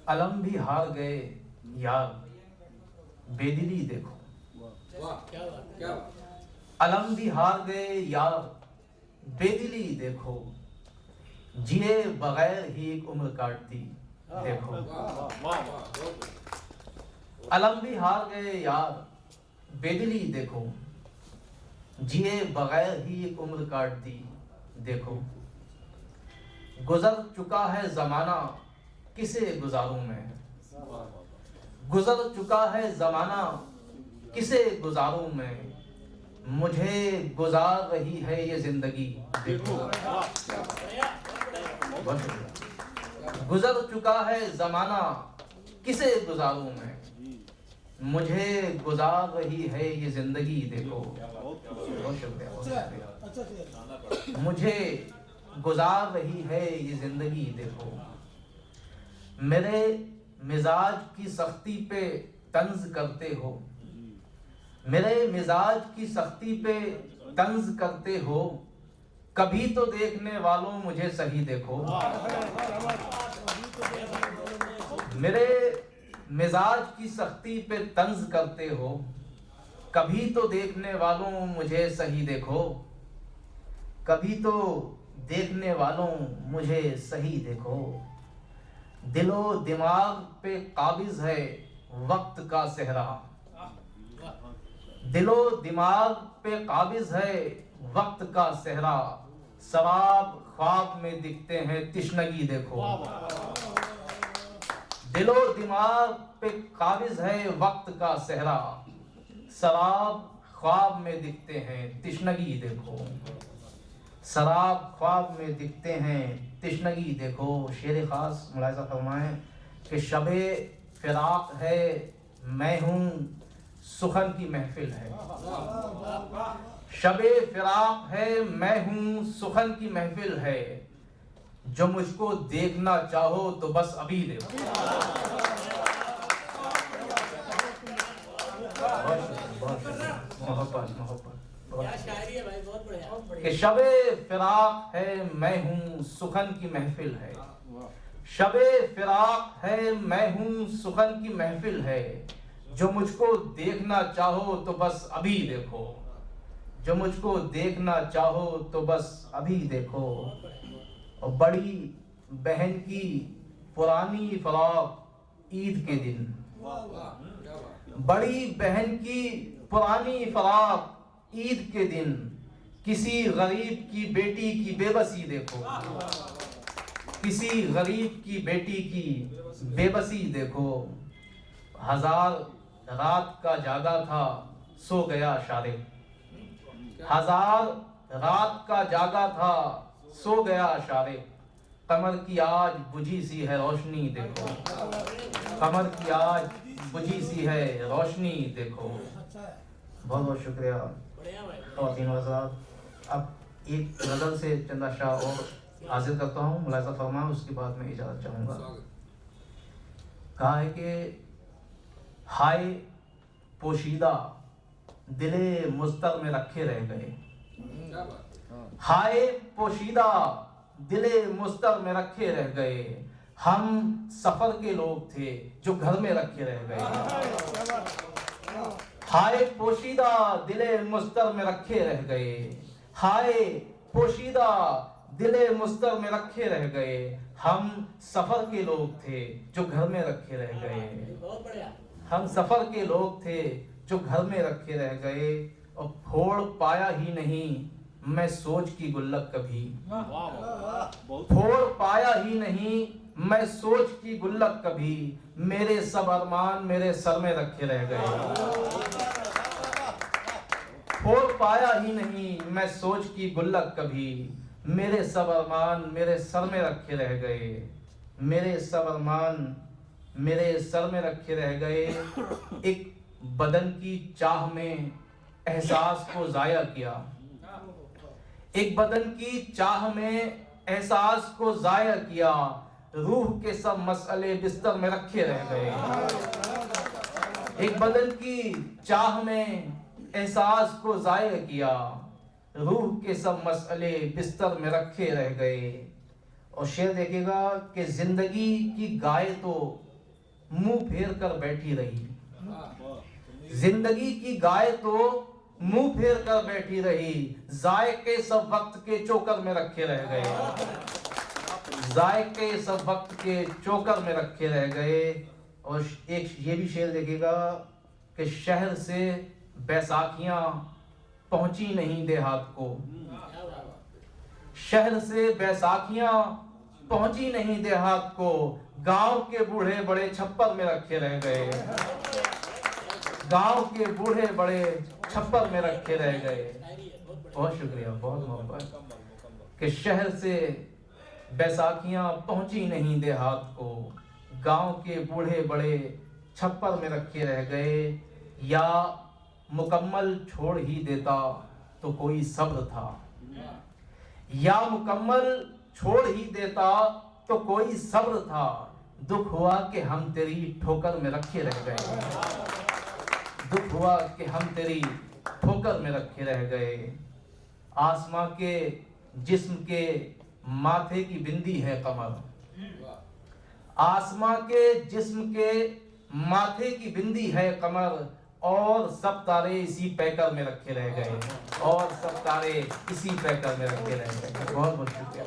अलम भी हार गए यार, बेदिली देखो। अलम भी हार गए यार, बेदिली देखो। जिए बगैर ही एक उम्र काटती देखो। अलम भी हार गए यार, बेदिली देखो। जिए बगैर ही एक उम्र काटती देखो। गुजर चुका है जमाना, किसे गुजारूं मैं। गुजर चुका है जमाना, किसे गुजारूं मैं। मुझे गुजार रही है ये जिंदगी देखो। गुजर चुका है जमाना, किसे गुजारूं मैं। मुझे गुजार रही है ये जिंदगी देखो। बहुत शुक्रिया। मुझे गुजार रही है ये जिंदगी देखो। मेरे मिजाज की सख्ती पे तंज करते हो। मेरे मिजाज की सख्ती पे तंज करते हो। कभी तो देखने वालों मुझे सही देखो। मेरे मिजाज की सख्ती पे तंज करते हो। कभी तो देखने वालों मुझे सही देखो। कभी तो देखने वालों मुझे सही देखो। दिलो दिमाग पे काबिज है वक्त का सेहरा। दिलो दिमाग पे काबिज है वक्त का सेहरा। शराब ख्वाब में दिखते हैं तिश्नगी देखो। दिलो दिमाग पे काबिज है वक्त का सेहरा। शराब ख्वाब में दिखते हैं तिश्नगी देखो। शराब ख्वाब में दिखते हैं तिश्नगी देखो। शेर खास मुलाहिज़ा फरमाएं कि शबे फिराक है मैं हूँ सुखन की महफिल है। शबे फिराक है मैं हूँ सुखन की महफिल है। जो मुझको देखना चाहो तो बस अभी देखो। मोहब्बत मोहब्बत कि शबे फिराक है मैं हूँ सुखन की महफिल है। शबे फिराक है मैं हूँ सुखन की महफिल है। जो मुझको देखना चाहो तो बस अभी देखो। जो मुझको देखना चाहो तो बस अभी देखो। और बड़ी बहन की पुरानी फराक ईद के दिन। बड़ी बहन की पुरानी फराक ईद के दिन। किसी गरीब की बेटी की बेबसी देखो। किसी गरीब की बेटी की बेबसी देखो। हजार रात का जागा था सो गया शारे। हजार रात का जागा था सो गया शारे। कमर की आज बुझी सी है रोशनी देखो। कमर की आज बुझी सी है रोशनी देखो। बहुत बहुत शुक्रिया ख़वातीन व हज़रात। अब एक गज़ल से चंद अशरा और हाजिर करता हूँ, मुलाहिज़ा फरमाएं, उसके बाद मैं इजाज़त चाहूँगा। कहा है कि हाय पोशीदा दिले मुस्तर में रखे रह गए। हाय पोशीदा दिले मुस्तर में रखे रह गए। हम सफर के लोग थे जो घर में रखे रह गए। हाय पोशीदा दिले मुस्तर में रखे रह गए। हाय पोशीदा दिले मुस्तर में रखे रह गए। हम सफर के लोग थे जो घर में रखे रह गए। हम सफर के लोग थे जो घर में रखे रह गए। और फोड़ पाया ही नहीं मैं सोच की गुल्लक कभी। फोड़ पाया ही नहीं मैं सोच की गुल्लक कभी। मेरे सब अरमान मेरे सर में रखे रह गए। फोड़ पाया ही नहीं मैं सोच की गुल्लक कभी। मेरे सब अरमान मेरे सर में रखे रह गए। मेरे सब अरमान मेरे सर में रखे रह गए। एक बदन की चाह में एहसास को जाया किया। एक बदन की चाह में एहसास को जाया किया। रूह के सब मसले बिस्तर में रखे रह गए। एक बदन की चाह में एहसास को जाया किया। रूह के सब मसले बिस्तर में रखे रह गए। और शेर देखिएगा कि जिंदगी की गाय तो मुंह फेर कर बैठी रही। जिंदगी की गाय तो मुंह फेर कर बैठी रही, जायके सब वक्त के चोकर में रखे रह गए। जायके सब वक्त के चोकर में रखे रह गए। और एक ये भी शेर देखिएगा कि शहर से बैसाखियां पहुंची नहीं देहात को। शहर से बैसाखियां पहुंची नहीं देहात को, गांव के बूढ़े बड़े छप्पर में रखे रह गए। गांव के बूढ़े बड़े छप्पर में रखे रह गए। बहुत शुक्रिया, बहुत मोहब्बत। कि शहर से बैसाखियां पहुंची नहीं देहात को, गांव के बूढ़े बड़े छप्पर में रखे रह गए। या मुकम्मल छोड़ ही देता तो कोई सब्र था, या मुकम्मल छोड़ ही देता तो कोई सब्र था। दुख हुआ कि हम तेरी ठोकर में रखे रह गए। दुख हुआ कि हम तेरी ठोकर में रखे रह गए। आसमां के जिस्म के माथे की बिंदी है कमर। आसमां के जिस्म के माथे की बिंदी है कमर, और सब तारे इसी पैकर में रखे रह गए। और सब तारे इसी पैकर में रखे रह गए। बहुत बहुत शुक्रिया।